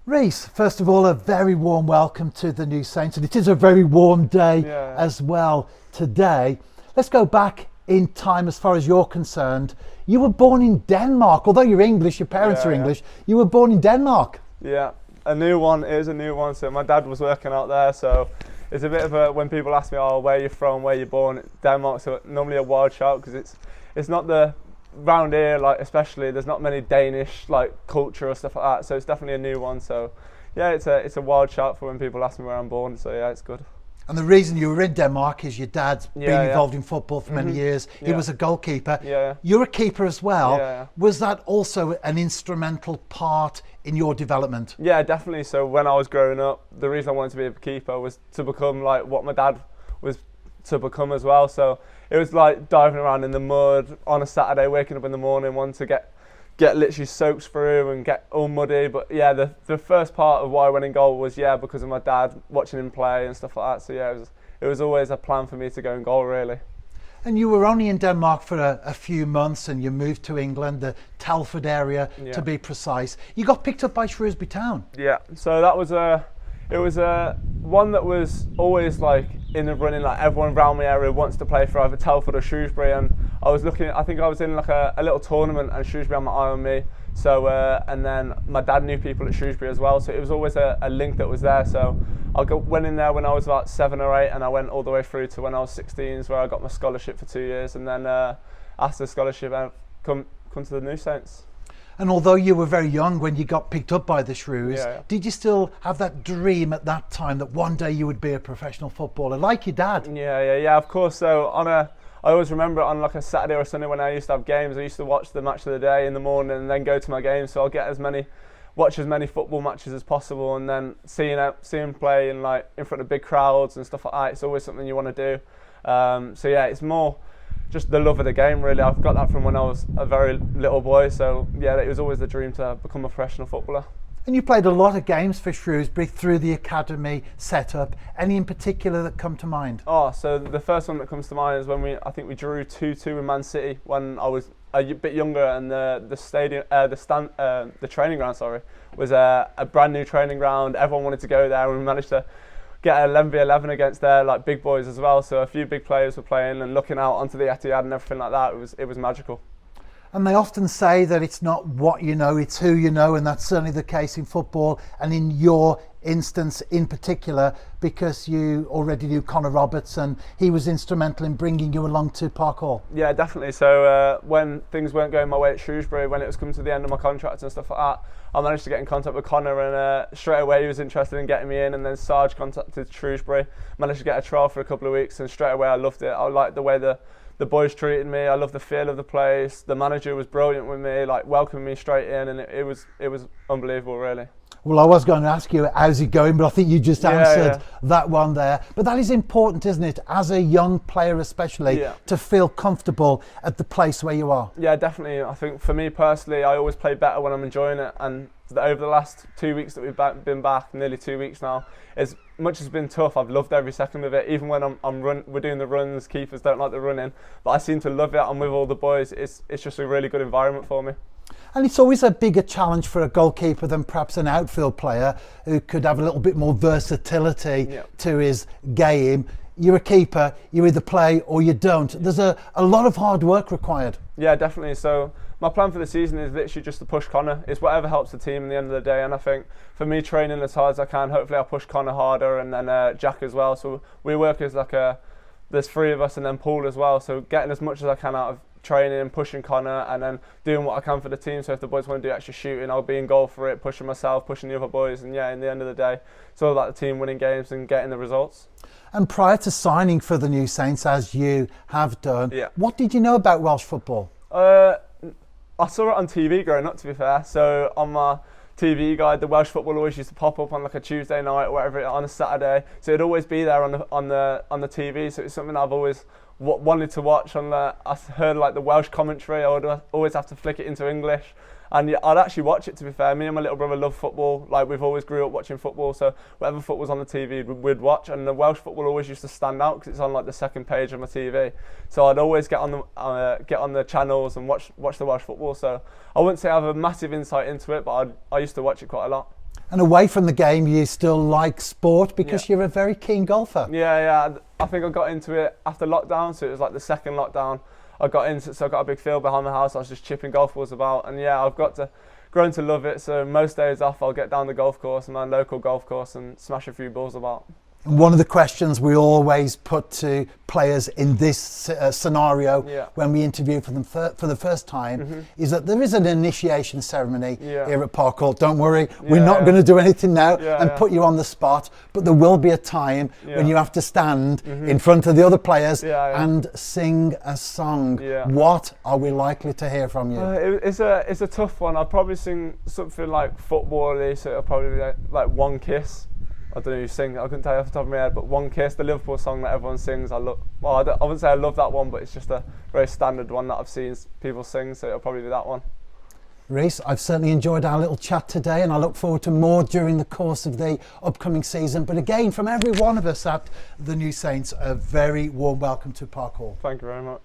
Reece, first of all, a very warm welcome to the New Saints, and it is a very warm day as well today. Let's go back in time as far as you're concerned. You were born in Denmark, although you're English, your parents are English. You were born in Denmark. Yeah, a new one. It is a new one. So my dad was working out there, so it's a bit of a, when people ask me, oh, where you're from, where you're born, Denmark, so normally a wild shout, because it's not the, round here, like especially, there's not many Danish like culture or stuff like that, so it's definitely a new one. So yeah, it's a wild shout for when people ask me where I'm born, so yeah, it's good. And the reason you were in Denmark is your dad's been involved in football for many years. He was a goalkeeper. You're a keeper as well. Was that also an instrumental part in your development? Yeah, definitely. So when I was growing up, the reason I wanted to be a keeper was to become like what my dad was to become as well. So it was like diving around in the mud on a Saturday, waking up in the morning, wanting to get literally soaked through and get all muddy. But yeah, the first part of why I went in goal was because of my dad, watching him play and stuff like that. So yeah, it was always a plan for me to go in goal, really. And you were only in Denmark for a few months, and you moved to England, the Telford area to be precise. You got picked up by Shrewsbury Town. Yeah, so that was it was one that was always like in the running, like everyone around my area wants to play for either Telford or Shrewsbury, and I was looking, I think I was in like a little tournament and Shrewsbury had my eye on me, so and then my dad knew people at Shrewsbury as well, so it was always a link that was there. So went in there when I was about 7 or 8, and I went all the way through to when I was 16, where I got my scholarship for 2 years, and then after the scholarship I come to the New Saints. And although you were very young when you got picked up by the Shrews, did you still have that dream at that time that one day you would be a professional footballer, like your dad? Yeah, of course. So I always remember on like a Saturday or a Sunday when I used to have games, I used to watch the match of the day in the morning and then go to my games. So I'll watch as many football matches as possible, and then seeing him play in front of big crowds and stuff like that. It's always something you want to do. So yeah, it's more just the love of the game, really. I've got that from when I was a very little boy, so yeah, it was always the dream to become a professional footballer. And you played a lot of games for Shrewsbury through the academy setup. Any in particular that come to mind? Oh, so the first one that comes to mind is when I think we drew 2-2 with Man City when I was a bit younger, and the training ground, was a brand new training ground. Everyone wanted to go there, and we managed to get 11v11 against their big boys as well. So a few big players were playing and looking out onto the Etihad and everything like that. It was magical. And they often say that it's not what you know, it's who you know, and that's certainly the case in football, and in your instance in particular, because you already knew Connor Robertson. He was instrumental in bringing you along to Park Hall. Yeah, definitely. So when things weren't going my way at Shrewsbury, when it was coming to the end of my contract and stuff like that, I managed to get in contact with Connor, and straight away he was interested in getting me in, and then Sarge contacted Shrewsbury, managed to get a trial for a couple of weeks, and straight away I loved it. I liked the way the boys treated me. I loved the feel of the place. The manager was brilliant with me, welcoming me straight in, and it was unbelievable, really. Well, I was going to ask you how's it going, but I think you just answered that one there. But that is important, isn't it, as a young player especially, to feel comfortable at the place where you are? Yeah, definitely. I think for me personally, I always play better when I'm enjoying it, and over the last 2 weeks that we've been back, nearly 2 weeks now, as much as it's been tough, I've loved every second of it. Even when we're doing the runs, keepers don't like the running, but I seem to love it. I'm with all the boys. It's just a really good environment for me. And it's always a bigger challenge for a goalkeeper than perhaps an outfield player who could have a little bit more versatility to his game. You're a keeper, you either play or you don't. There's a lot of hard work required. Yeah, definitely. So my plan for the season is literally just to push Connor. It's whatever helps the team at the end of the day, and I think for me training as hard as I can, hopefully I'll push Connor harder, and then Jack as well. So we work as there's 3 of us, and then Paul as well. So getting as much as I can out of training, pushing Connor, and then doing what I can for the team. So if the boys want to do extra shooting, I'll be in goal for it, pushing myself, pushing the other boys, and yeah, in the end of the day, it's all about the team winning games and getting the results. And prior to signing for the New Saints, as you have done, what did you know about Welsh football? I saw it on TV growing up, to be fair. So on my TV guide, the Welsh football always used to pop up on a Tuesday night or whatever, on a Saturday. So it'd always be there on the TV. So it's something I've always wanted to watch. I heard the Welsh commentary. I would always have to flick it into English, and I'd actually watch it, to be fair. Me and my little brother love football. We've always grew up watching football, so whatever football's on the TV we'd watch, and the Welsh football always used to stand out because it's on the second page of my TV. So I'd always get on the channels and watch the Welsh football. So I wouldn't say I have a massive insight into it, but I used to watch it quite a lot. And away from the game, you still like sport because you're a very keen golfer. Yeah. I think I got into it after lockdown, so it was like the second lockdown. I got into it, so I got a big field behind my house. I was just chipping golf balls about, and I've grown to love it. So most days off, I'll get down the golf course, my local golf course, and smash a few balls about. And one of the questions we always put to players in this scenario when we interview for them for the first time is that there is an initiation ceremony here at Park Hall. Don't worry, we're not going to do anything now and put you on the spot, but there will be a time when you have to stand in front of the other players and sing a song. What are we likely to hear from you? It's a tough one. I'll probably sing something like football-y, so it'll probably be like One Kiss. I don't know who sing. I couldn't tell you off the top of my head, but One Kiss, the Liverpool song that everyone sings. I wouldn't say I love that one, but it's just a very standard one that I've seen people sing, so it'll probably be that one. Reece, I've certainly enjoyed our little chat today, and I look forward to more during the course of the upcoming season. But again, from every one of us at the New Saints, a very warm welcome to Park Hall. Thank you very much.